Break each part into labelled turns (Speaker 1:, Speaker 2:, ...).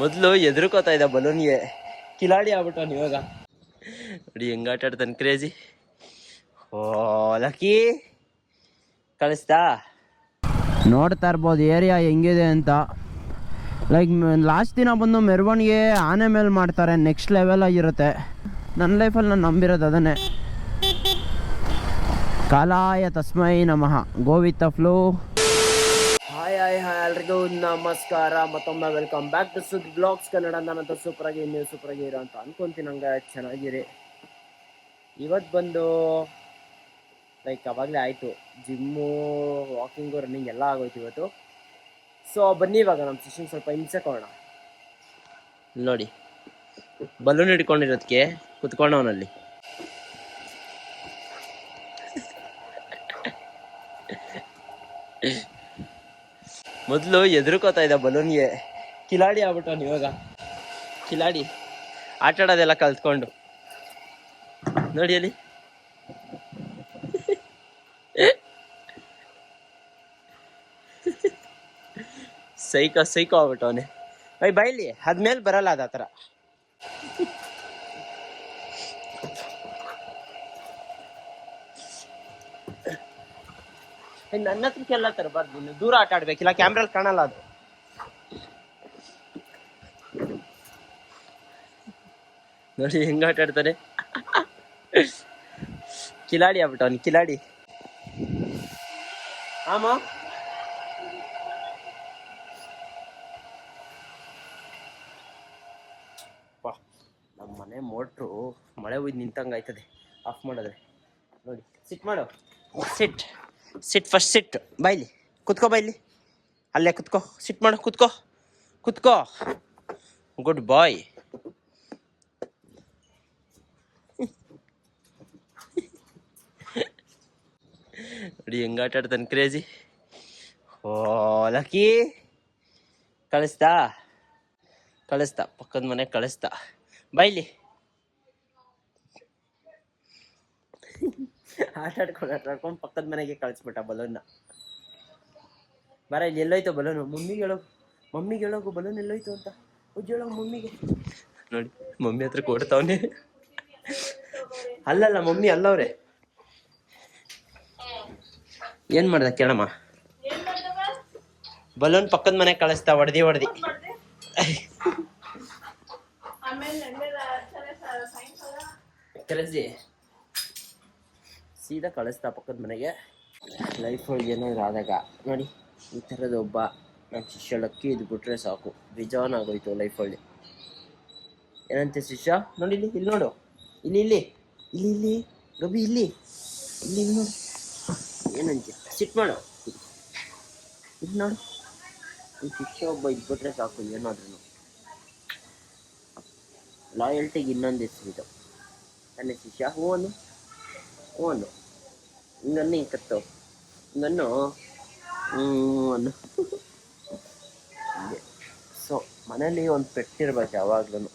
Speaker 1: ಮೊದಲು ಎದುರುಕೋತಾ ಇದ್ದ ಬಲೂನ್ಗೆ, ಕಿಲಾಡಿ ಆಗ್ಬಿಟ್ಟವನು ಇವಾಗ. ನೋಡಿ ಹೆಂಗ ಆಟ ಆಡ್ತಾನೆ ಕ್ರೇಜಿ. ಓ ಲಕ್ಕಿ ಕಳಿಸ್ತಾ.
Speaker 2: ನೋಡ್ತಾ ಇರ್ಬೋದು ಏರಿಯಾ ಹೆಂಗಿದೆ ಅಂತ. ಲೈಕ್ ಲಾಸ್ಟ್ ದಿನ ಬಂದು ಮೆರವಣಿಗೆ ಆನೆ ಮೇಲೆ ಮಾಡ್ತಾರೆ, ನೆಕ್ಸ್ಟ್ ಲೆವೆಲ್ ಆಗಿರುತ್ತೆ. ನನ್ನ ಲೈಫಲ್ಲಿ ನಾನು ನಂಬಿರೋದು ಅದನ್ನೇ. ಕಾಲಾಯ ತಸ್ಮೈ ನಮಃ, go with the flow. Hi ಎಲ್ರಿಗೂ ನಮಸ್ಕಾರ, ಮತ್ತೊಮ್ಮೆ ವೆಲ್ಕಮ್ ಬ್ಯಾಕ್ ಟು ಸುದ್ ಬ್ಲಾಗ್ಸ್ ಕನ್ನಡ. ನಾನಂತ ಸೂಪರಾಗಿ, ನೀವು ಸೂಪರಾಗಿ ಇರೋ ಅಂತ ಅನ್ಕೊಂತೀನಿ. ಹಂಗೆ ಚೆನ್ನಾಗಿರಿ. ಇವತ್ತು ಬಂದು ಲೈಕ್ ಅವಾಗಲೇ ಆಯಿತು, ಜಿಮ್ಮು, ವಾಕಿಂಗು, ರನ್ನಿಂಗ್ ಎಲ್ಲ ಆಗೋಯ್ತು ಇವತ್ತು. ಸೊ ಬನ್ನಿ ಇವಾಗ ನಮ್ಮ ಸೆಷನ್ ಸ್ವಲ್ಪ ಹಿಂಸೆ ಕೊಡೋಣ. ನೋಡಿ ಬಲೂನ್ ಹಿಡ್ಕೊಂಡಿರೋದಕ್ಕೆ ಕುತ್ಕೊಂಡವನಲ್ಲಿ. ಮೊದಲು ಎದುರುಕೋತಾ ಇದ್ದ ಬಲೂನ್ಗೆ, ಕಿಲಾಡಿ ಆಗ್ಬಿಟ್ಟವನು ಇವಾಗ. ಕಿಲಾಡಿ ಆಟ ಆಡೋದೆಲ್ಲ ಕಲ್ತ್ಕೊಂಡು. ನೋಡಿ ಅಲ್ಲಿ ಸೈಕೋ ಆಗ್ಬಿಟ್ಟವನೆ. ಬೈಲಿ ಅದ್ಮೇಲೆ ಬರಲ್ಲ ಅದ ಥರ. ನನ್ನ ಹತ್ರಕ್ಕೆಲ್ಲ ತರಬಾರ್ದು, ನೀನು ದೂರ ಆಟ ಆಡ್ಬೇಕಿಲ್ಲ, ಕ್ಯಾಮ್ರಲ್ಲಿ ಕಾಣಲ್ಲ ಅದು. ನೋಡಿ ಹೆಂಗ ಆಟ ಆಡ್ತಾನೆ, ಕಿಲಾಡಿ ಆಗ್ಬಿಟ್ಟವನು ಕಿಲಾಡಿ. ಆಮ ನಮ್ಮ ಮನೆ ಮೋಟ್ರು ಮಳೆ ಹೋಯ್ದು ನಿಂತಂಗೆ ಆಯ್ತದೆ, ಆಫ್ ಮಾಡಿದ್ರೆ. ನೋಡಿ ಸಿಟ್ ಮಾಡು, ಸಿಟ್ ಫಸ್ಟ್ ಸಿಟ್. ಬೈಲಿ ಕುತ್ಕೋ, ಬೈಲಿ ಅಲ್ಲೇ ಕುತ್ಕೋ, ಸಿಟ್ ಮಾಡು, ಕುತ್ಕೋ. ಗುಡ್ ಬಾಯ್. ನೋಡಿ ಹೆಂಗ ಆಟ ಆಡ್ತಾನೆ ಕ್ರೇಜಿ. ಓ ಲಕ್ಕಿ ಕಳಿಸ್ತಾ ಪಕ್ಕದ ಮನೆ ಕಳಿಸ್ತಾ. ಬೈಲಿ ಆಟ ಆಡ್ಕೊಂಡು ಪಕ್ಕದ ಮನೆಗೆ ಕಳಿಸ್ಬಿಟ್ಟ ಬಲೂನ್ನ. ಬರ ಇಲ್ಲಿ ಎಲ್ಲೋಯ್ತು ಬಲೂನು, ಮಮ್ಮಿಗೆ ಹೇಳೋಗು ಬಲೂನ್ ಎಲ್ಲೋಯ್ತು ಅಂತ. ಹೇಳೋ ಮಮ್ಮಿಗೆ. ನೋಡಿ ಮಮ್ಮಿ ಹತ್ರ ಕೊಡ್ತಾವನೆ. ಅಲ್ಲಲ್ಲ ಮಮ್ಮಿ ಅಲ್ಲವ್ರೆ. ಏನ್ ಮಾಡ್ದ ಕೇಳಮ್ಮ. ಬಲೂನ್ ಪಕ್ಕದ ಮನೆಗೆ ಕಳಿಸ್ತಾ, ಹೊಡೆದಿ ಕಳಿಸಿ ಸೀದಾ ಕಳಿಸ್ತಾ ಪಕ್ಕದ ಮನೆಗೆ. ಲೈಫ್ ಒಳಗೆ ಏನಾದ್ರು ಆದಾಗ ನೋಡಿ ಈ ಥರದ ಒಬ್ಬ ನಮ್ಮ ಶಿಷ್ಯ ಲಕ್ಕಿ ಇದು ಬಿಟ್ರೆ ಸಾಕು, ಬೇಜಾನ್ ಆಗೋಯ್ತು ಲೈಫ್ ಒಳ್ಳೆ. ಏನಂತೆ ಶಿಷ್ಯ? ನೋಡಿ ಇಲ್ಲಿ ನೋಡು, ಇಲ್ಲಿ ಗಬಿ, ಇಲ್ಲಿ ನೋಡು ಏನಂತೆ. ಸಿಟ್ ಮಾಡು, ಇದು ನೋಡು. ಈ ಶಿಷ್ಯ ಒಬ್ಬ ಇದ್ಬಿಟ್ರೆ ಸಾಕು, ಏನಾದ್ರೂ ಲಾಯಲ್ಟಿಗೆ ಇನ್ನೊಂದು ಹೆಸರು ಇದು. ನನ್ನ ಶಿಷ್ಯ ಹೂ ಅನ್ನು ಹಿಂಗನ್ನು ಹಿಂಗೆ ಹಿಂಗನ್ನು ಅನ್ನು. ಸೊ ಮನೇಲಿ ಒಂದು ಪೆಟ್ಟಿರ್ಬೇಕು ಯಾವಾಗ್ಲೂ.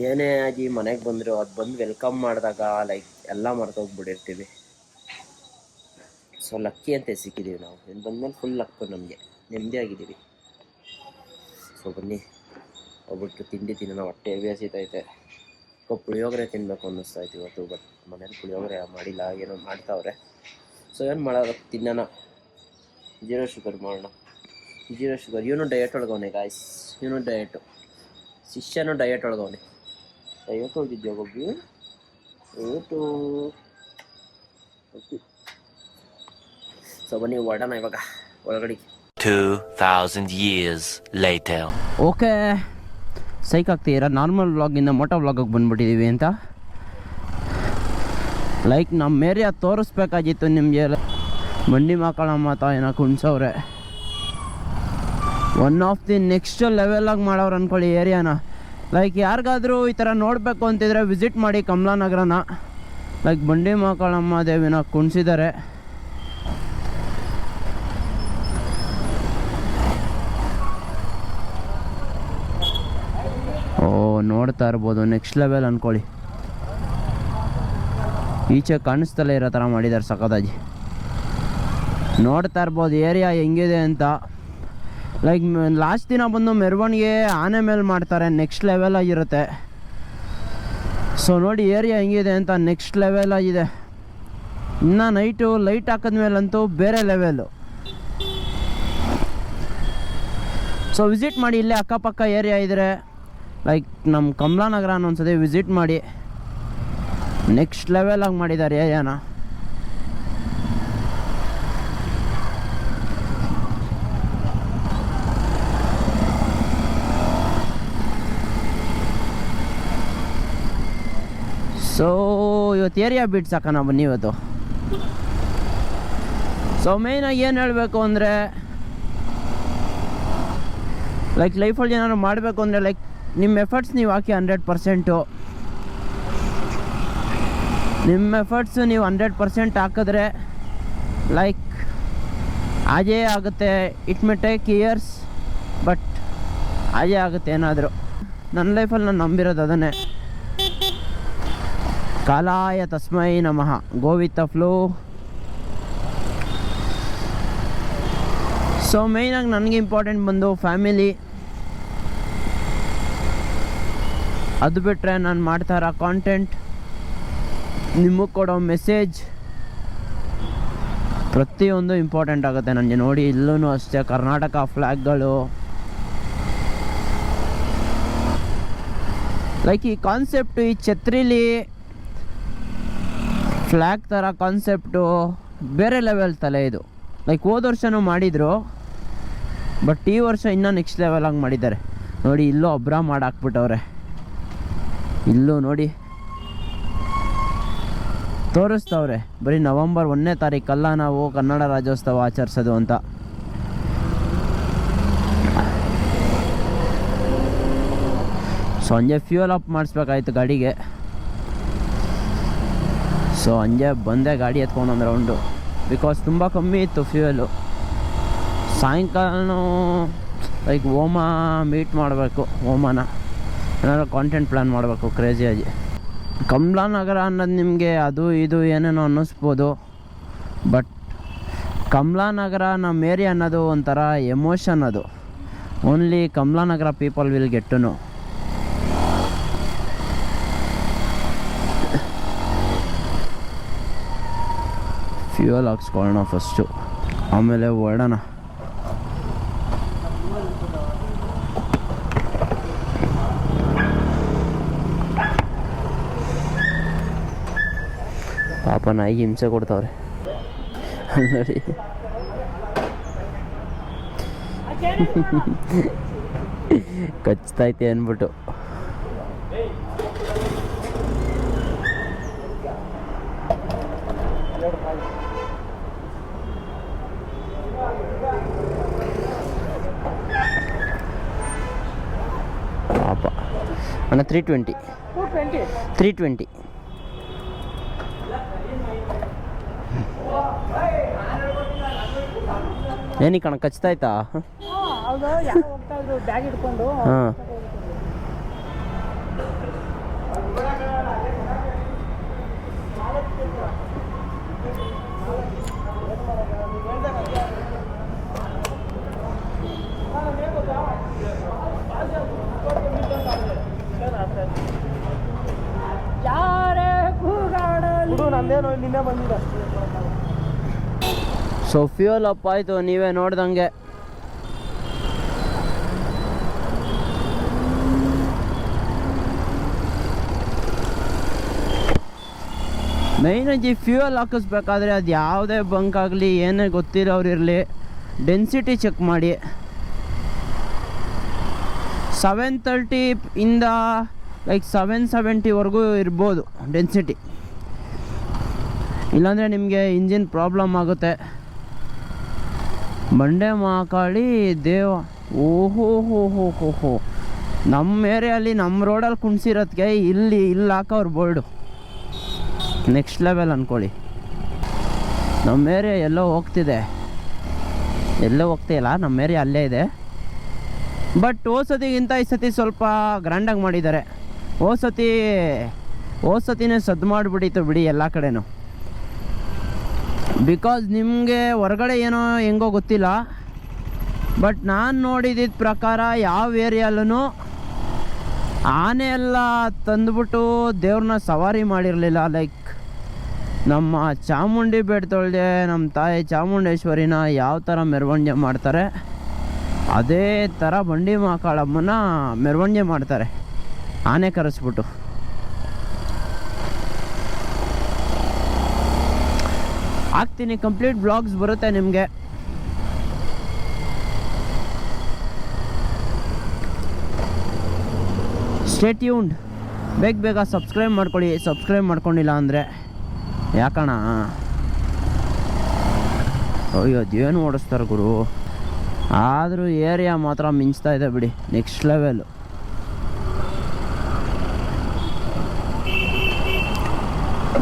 Speaker 2: ಏನೇ ಆಗಿ ಮನೆಗೆ ಬಂದರು ಅದು ಬಂದು ವೆಲ್ಕಮ್ ಮಾಡಿದಾಗ ಲೈಕ್ ಎಲ್ಲ ಮರ್ತೋಗ್ಬಿಟ್ಟಿರ್ತೀವಿ. ಸೊ ಲಕ್ಕಿ ಅಂತ ಸಿಕ್ಕಿದ್ದೀವಿ ನಾವು. ಇಲ್ಲಿ ಬಂದ್ಮೇಲೆ ಫುಲ್ ಲಕ್ಕು, ನಮಗೆ ನೆಮ್ಮದಿ ಆಗಿದ್ದೀವಿ. ಸೊ ಬನ್ನಿ ಹೋಗ್ಬಿಟ್ಟು ತಿಂಡಿ ತಿನ್ನೋಣ. ಹೊಟ್ಟೆ ಹೆವಿ ಹಸಿತೈತೆ. ಪುಳಿಯೋಗರೆ ತಿನ್ನಬೇಕು ಅನ್ನಿಸ್ತಾಯ್ತು ಇವತ್ತು. ಬಟ್ ಮನೇಲಿ ಪುಳಿಯೋಗರೆ ಮಾಡಿಲ್ಲ, ಏನೋ ಮಾಡ್ತಾವ್ರೆ. ಸೊ ಏನು ಮಾಡೋದು, ತಿನ್ನೋಣ. 0 ಶುಗರ್ ಮಾಡೋಣ. 0 ಶುಗರ್. ಇವನು ಡಯಟ್ ಒಳಗವನೆ ಗಾಯ್ಸ್, ಇವನು ಡಯಟು. ಶಿಷ್ಯನೂ ಡಯಟ್ ಒಳಗವನೆ. ಡಯಟ್ ಹೋಗಿದ್ಯಾ ಒಬ್ಬಿ ಓಕೆ. ಸೊ ಬನ್ನಿ ಹೊರಡೋಣ ಇವಾಗ ಒಳಗಡೆ.
Speaker 3: 2000 years later.
Speaker 2: ಓಕೆ, ಸೈಕ್ ಆಗ್ತೀರಾ. ನಾರ್ಮಲ್ ವ್ಲಾಗಿಂದ ಮೋಟೋ ವ್ಲಾಗಿಗೆ ಬಂದ್ಬಿಟ್ಟಿದ್ದೀವಿ ಅಂತ. ಲೈಕ್ ನಮ್ಮ ಏರಿಯಾ ತೋರಿಸ್ಬೇಕಾಗಿತ್ತು ನಿಮಗೆ. ಮಂಡಿ ಮಕ್ಕಳಮ್ಮ ತಾಯಿನ ಕುಣ್ಸವ್ರೆ. ಒನ್ ಆಫ್ ದಿ ನೆಕ್ಸ್ಟ್ ಲೆವೆಲಾಗಿ ಮಾಡೋರು ಅಂದ್ಕೊಳ್ಳಿ ಏರಿಯಾನ. ಲೈಕ್ ಯಾರಿಗಾದರೂ ಈ ಥರ ನೋಡಬೇಕು ಅಂತಿದ್ರೆ ವಿಸಿಟ್ ಮಾಡಿ ಕಮಲಾನಗರನ. ಲೈಕ್ ಬಂಡಿ ಮಕ್ಕಳಮ್ಮ ದೇವಿನ ಕುಣಿಸಿದ್ದಾರೆ. ನೋಡ್ತಾ ಇರ್ಬೋದು, ನೆಕ್ಸ್ಟ್ ಲೆವೆಲ್ ಅಂದ್ಕೊಳ್ಳಿ. ಈಚೆ ಕಾಣಿಸ್ತಲೇ ಇರೋ ಥರ ಮಾಡಿದ್ದಾರೆ ಸಖತ್ತಾಗಿ. ನೋಡ್ತಾ ಇರ್ಬೋದು ಏರಿಯಾ ಹೆಂಗಿದೆ ಅಂತ. ಲೈಕ್ ಲಾಸ್ಟ್ ದಿನ ಬಂದು ಮೆರವಣಿಗೆ ಆನೆ ಮೇಲೆ ಮಾಡ್ತಾರೆ, ನೆಕ್ಸ್ಟ್ ಲೆವೆಲ್ ಆಗಿರುತ್ತೆ. ಸೊ ನೋಡಿ ಏರಿಯಾ ಹೆಂಗಿದೆ ಅಂತ, ನೆಕ್ಸ್ಟ್ ಲೆವೆಲ್ ಆಗಿದೆ. ಇನ್ನು ನೈಟು ಲೈಟ್ ಹಾಕಿದ್ಮೇಲಂತೂ ಬೇರೆ ಲೆವೆಲ್ಲು. ಸೊ ವಿಸಿಟ್ ಮಾಡಿ, ಇಲ್ಲೇ ಅಕ್ಕಪಕ್ಕ ಏರಿಯಾ ಇದ್ದರೆ ಲೈಕ್ ನಮ್ಮ ಕಮಲಾನಗರ ಒಂದ್ಸತಿ ವಿಸಿಟ್ ಮಾಡಿ. ನೆಕ್ಸ್ಟ್ ಲೆವೆಲಾಗಿ ಮಾಡಿದ್ದಾರೆ ಏರಿಯಾನ. ಸೊ ಇವತ್ತು ಏರಿಯಾ ಬಿಟ್ಟು ಸಾಕೋಣ ಬನ್ನಿ ಇವತ್ತು. ಸೊ ಮೇಯ್ನಾಗಿ ಏನು ಹೇಳಬೇಕು ಅಂದರೆ, ಲೈಕ್ ಲೈಫಲ್ಲಿ ಏನಾದ್ರು ಮಾಡಬೇಕು ಅಂದರೆ ಲೈಕ್ ನಿಮ್ಮ ಎಫರ್ಟ್ಸ್ ನೀವು ಹಾಕಿ 100%. ನಿಮ್ಮ ಎಫರ್ಟ್ಸು ನೀವು 100% ಹಾಕಿದ್ರೆ ಲೈಕ್ ಹಾಗೇ ಆಗುತ್ತೆ. It may take years, but ಹಾಗೇ ಆಗುತ್ತೆ ಏನಾದರೂ. ನನ್ನ ಲೈಫಲ್ಲಿ ನಾನು ನಂಬಿರೋದು ಅದನ್ನೇ. ಕಾಲಾಯ ತಸ್ಮೈ ನಮಃ, go with the flow. So ಮೇಯ್ನಾಗಿ ನನಗೆ ಇಂಪಾರ್ಟೆಂಟ್ ಬಂದು ಫ್ಯಾಮಿಲಿ. ಅದು ಬಿಟ್ಟರೆ ನಾನು ಮಾಡ್ತಾ ಇರೋ ಕಾಂಟೆಂಟ್, ನಿಮಗೆ ಕೊಡೋ ಮೆಸೇಜ್, ಪ್ರತಿಯೊಂದು ಇಂಪಾರ್ಟೆಂಟ್ ಆಗುತ್ತೆ ನನಗೆ. ನೋಡಿ ಇಲ್ಲೂ ಅಷ್ಟೇ ಕರ್ನಾಟಕ ಫ್ಲ್ಯಾಗ್ಗಳು. ಲೈಕ್ ಈ ಕಾನ್ಸೆಪ್ಟು, ಈ ಛತ್ರಿಲಿ ಫ್ಲ್ಯಾಗ್ ಥರ ಕಾನ್ಸೆಪ್ಟು ಬೇರೆ ಲೆವೆಲ್ ತಲೆ ಇದು. ಲೈಕ್ ಹೋದ ವರ್ಷನೂ ಮಾಡಿದರು, ಬಟ್ ಈ ವರ್ಷ ಇನ್ನೂ ನೆಕ್ಸ್ಟ್ ಲೆವೆಲಾಗಿ ಮಾಡಿದ್ದಾರೆ. ನೋಡಿ ಇಲ್ಲೂ ಒಬ್ರ ಮಾಡಾಕ್ಬಿಟ್ಟವ್ರೆ. ಇಲ್ಲೂ ನೋಡಿ ತೋರಿಸ್ತವ್ರೆ, ಬರೀ ನವಂಬರ್ 1ನೇ ತಾರೀಕಲ್ಲ ನಾವು ಕನ್ನಡ ರಾಜ್ಯೋತ್ಸವ ಆಚರಿಸೋದು ಅಂತ. ಸೊ ಹಂಗೆ ಫ್ಯೂಯಲ್ ಅಪ್ ಮಾಡಿಸ್ಬೇಕಾಯ್ತು ಗಾಡಿಗೆ. ಸೊ ಹಂಗೆ ಬಂದೆ ಗಾಡಿ ಎತ್ಕೊಂಡು ಒಂದು ರೌಂಡು, ಬಿಕಾಸ್ ತುಂಬ ಕಮ್ಮಿ ಇತ್ತು ಫ್ಯೂಯಲು. ಸಾಯಂಕಾಲ ಲೈಕ್ ಹೋಮ ಮೀಟ್ ಮಾಡಬೇಕು, ಹೋಮನ ಏನಾದ್ರು ಕಾಂಟೆಂಟ್ ಪ್ಲ್ಯಾನ್ ಮಾಡಬೇಕು ಕ್ರೇಜಿಯಾಗಿ. ಕಮಲಾನಗರ ಅನ್ನೋದು ನಿಮಗೆ ಅದು ಇದು ಏನೇನೋ ಅನ್ನಿಸ್ಬೋದು, ಬಟ್ ಕಮಲಾನಗರ ನಮ್ಮ ಏರಿಯಾ ಅನ್ನೋದು ಒಂಥರ ಎಮೋಷನ್. ಅದು only Kamalanagar people will get to know. Fuel ಹಾಕ್ಸ್ಕೊಳ್ಳೋಣ ಫಸ್ಟು, ಆಮೇಲೆ ಹೊರಡೋಣ. ಪಾಪ ನಾಯಿಗೆ ಹಿಂಸೆ ಕೊಡ್ತಾವ್ರೆ ನೋಡಿ. ಕಚ್ತೈತೆ ಅಂದ್ಬಿಟ್ಟು. ಪಾಪ ಅಣ್ಣ 320 ಏನಕ್ಕೆ ಕಣ ಕಚ್ತಾಯ್ತಾ? ಹಾಂ ಸೊ ಫ್ಯೂಯಲ್ ಅಪ್ ಆಯಿತು, ನೀವೇ ನೋಡ್ದಂಗೆ. ಮೇಯ್ನಾಗಿ ಫ್ಯೂಯಲ್ ಹಾಕಿಸ್ಬೇಕಾದ್ರೆ ಅದು ಯಾವುದೇ ಬಂಕ್ ಆಗಲಿ ಏನೇ ಗೊತ್ತಿರೋರು ಇರಲಿ, ಡೆನ್ಸಿಟಿ ಚೆಕ್ ಮಾಡಿ. 730 ಇಂದ ಲೈಕ್ 770ವರೆಗೂ ಇರ್ಬೋದು ಡೆನ್ಸಿಟಿ. ಇಲ್ಲಾಂದರೆ ನಿಮಗೆ ಇಂಜಿನ್ ಪ್ರಾಬ್ಲಮ್ ಆಗುತ್ತೆ. ಬಂಡೆ ಮಹಾಕಾಳಿ ದೇವ, ಓಹೋ ಹೋ ಹೋ ಹೋ ಹೋ. ನಮ್ಮ ಏರಿಯಲ್ಲಿ ನಮ್ಮ ರೋಡಲ್ಲಿ ಕುಣಿಸಿರೋದಕ್ಕೆ ಇಲ್ಲಿ ಹಾಕೋರು ಬೋರ್ಡು ನೆಕ್ಸ್ಟ್ ಲೆವೆಲ್ ಅಂದ್ಕೊಳ್ಳಿ. ನಮ್ಮ ಏರಿಯಾ ಎಲ್ಲೋ ಹೋಗ್ತಿಲ್ಲ, ನಮ್ಮ ಏರಿಯಾ ಅಲ್ಲೇ ಇದೆ. ಬಟ್ ಹೋದ ಸತಿಗಿಂತ ಈ ಸತಿ ಸ್ವಲ್ಪ ಗ್ರ್ಯಾಂಡಾಗಿ ಮಾಡಿದ್ದಾರೆ. ಹೋದ ಸತಿನೇ ಸದ್ದು ಮಾಡಿಬಿಟ್ಟಿತ್ತು ಬಿಡಿ ಎಲ್ಲ ಕಡೆನೂ. ಬಿಕಾಸ್ ನಿಮಗೆ ಹೊರಗಡೆ ಏನೋ ಹೆಂಗೋ ಗೊತ್ತಿಲ್ಲ, ಬಟ್ ನಾನು ನೋಡಿದ್ದ ಪ್ರಕಾರ ಯಾವ ಏರಿಯಲ್ಲೂ ಆನೆ ಎಲ್ಲ ತಂದುಬಿಟ್ಟು ದೇವ್ರನ್ನ ಸವಾರಿ ಮಾಡಿರಲಿಲ್ಲ. ಲೈಕ್ ನಮ್ಮ ಚಾಮುಂಡಿ ಬೆಟ್ಟದೊಳಗೆ ನಮ್ಮ ತಾಯಿ ಚಾಮುಂಡೇಶ್ವರಿನ ಯಾವ ಥರ ಮೆರವಣಿಗೆ ಮಾಡ್ತಾರೆ ಅದೇ ಥರ ಬಂಡಿ ಮಹಾಕಾಳಮ್ಮನ ಮೆರವಣಿಗೆ ಮಾಡ್ತಾರೆ ಆನೆ ಕರೆಸ್ಬಿಟ್ಟು. ಹಾಕ್ತೀನಿ, ಕಂಪ್ಲೀಟ್ ಬ್ಲಾಗ್ಸ್ ಬರುತ್ತೆ ನಿಮಗೆ. Stay tuned. ಬೇಗ ಸಬ್ಸ್ಕ್ರೈಬ್ ಮಾಡ್ಕೊಳ್ಳಿ, ಸಬ್ಸ್ಕ್ರೈಬ್ ಮಾಡ್ಕೊಂಡಿಲ್ಲ ಅಂದರೆ ಯಾಕಣ್ಣ. ಅಯ್ಯೋ ಅದೇನು ಓಡಿಸ್ತಾರೆ ಗುರು. ಆದರೂ ಏರಿಯಾ ಮಾತ್ರ ಮಿಂಚ್ತಾ ಇದೆ ಬಿಡಿ, ನೆಕ್ಸ್ಟ್ ಲೆವೆಲ್.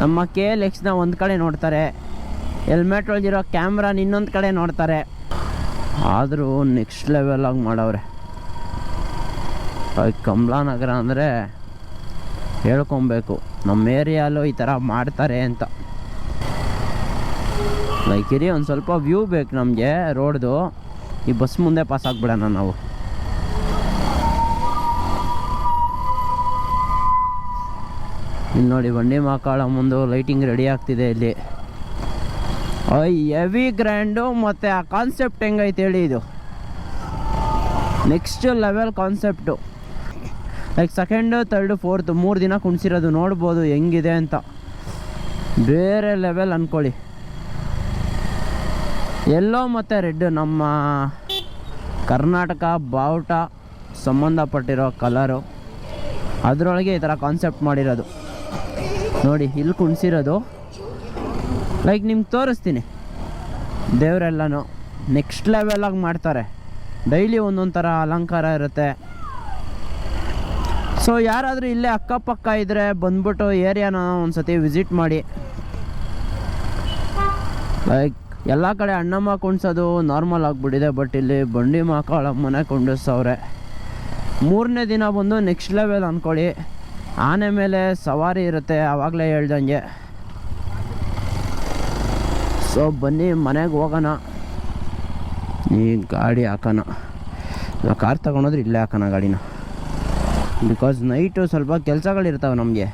Speaker 2: ನಮ್ಮ KLX ಒಂದು ಕಡೆ ನೋಡ್ತಾರೆ, ಹೆಲ್ಮೆಟ್ ಒಳಗಿರೋ ಕ್ಯಾಮ್ರಾನ ಇನ್ನೊಂದು ಕಡೆ ನೋಡ್ತಾರೆ. ಆದರೂ ನೆಕ್ಸ್ಟ್ ಲೆವೆಲಾಗಿ ಮಾಡವ್ರೆ. ಕಮಲಾನಗರ ಅಂದರೆ ಹೇಳ್ಕೊಬೇಕು, ನಮ್ಮ ಏರಿಯಾಲು ಈ ಥರ ಮಾಡ್ತಾರೆ ಅಂತ. ಲೈಕ್ ಇರಿ, ಒಂದು ಸ್ವಲ್ಪ ವ್ಯೂ ಬೇಕು ನಮಗೆ ರೋಡ್ದು. ಈ ಬಸ್ ಮುಂದೆ ಪಾಸ್ ಆಗಿಬಿಡೋಣ ನಾವು. ಇಲ್ಲಿ ನೋಡಿ ಬಂಡಿ ಮಹಾಕಾಳ ಮುಂದೆ ಲೈಟಿಂಗ್ ರೆಡಿ ಆಗ್ತಿದೆ ಇಲ್ಲಿ. Heavy grand. ಮತ್ತು ಆ ಕಾನ್ಸೆಪ್ಟ್ ಹೆಂಗೈತೆ ಹೇಳಿ, ಇದು next level concept. Like second, third, fourth 3 ದಿನ ಕುಣಿಸಿರೋದು ನೋಡ್ಬೋದು ಹೆಂಗಿದೆ ಅಂತ. ಬೇರೆ ಲೆವೆಲ್ ಅಂದ್ಕೊಳ್ಳಿ. ಎಲ್ಲೋ ಮತ್ತು ರೆಡ್ ನಮ್ಮ ಕರ್ನಾಟಕ ಬಾವುಟ ಸಂಬಂಧಪಟ್ಟಿರೋ ಕಲರು, ಅದರೊಳಗೆ ಈ ಥರ ಕಾನ್ಸೆಪ್ಟ್ ಮಾಡಿರೋದು ನೋಡಿ. ಇಲ್ಲಿ ಕುಣಿಸಿರೋದು ಲೈಕ್ ನಿಮ್ಗೆ ತೋರಿಸ್ತೀನಿ. ದೇವರೆಲ್ಲನೂ ನೆಕ್ಸ್ಟ್ ಲೆವೆಲಾಗಿ ಮಾಡ್ತಾರೆ. ಡೈಲಿ ಒಂದೊಂದು ಥರ ಅಲಂಕಾರ ಇರುತ್ತೆ. ಸೊ ಯಾರಾದರೂ ಇಲ್ಲೇ ಅಕ್ಕಪಕ್ಕ ಇದ್ದರೆ ಬಂದ್ಬಿಟ್ಟು ಏರಿಯಾನ ಒಂದು ಸತಿ ವಿಸಿಟ್ ಮಾಡಿ. ಲೈಕ್ ಎಲ್ಲ ಕಡೆ ಅಣ್ಣಮ್ಮ ಕುಣಿಸೋದು ನಾರ್ಮಲ್ ಆಗಿಬಿಟ್ಟಿದೆ, ಬಟ್ ಇಲ್ಲಿ ಬಂಡಿ ಮಹಾಕಾಳಮ್ಮನೆ ಕುಂಡಿಸವ್ರೆ. 3ನೇ ದಿನ ಬಂದು ನೆಕ್ಸ್ಟ್ ಲೆವೆಲ್ ಅಂದ್ಕೊಳ್ಳಿ. ಆನೆ ಮೇಲೆ ಸವಾರಿ ಇರುತ್ತೆ, ಆವಾಗಲೇ ಹೇಳ್ದಂಗೆ. ಸೊ ಬನ್ನಿ ಮನೆಗೆ ಹೋಗೋಣ. ಈ ಗಾಡಿ ಹಾಕೋಣ, ಕಾರ್ ತೊಗೊಂಡೋದ್ರೆ ಇಲ್ಲೇ ಹಾಕೋಣ ಗಾಡಿನ. ಬಿಕಾಸ್ ನೈಟು ಸ್ವಲ್ಪ ಕೆಲಸಗಳಿರ್ತಾವೆ ನಮಗೆ.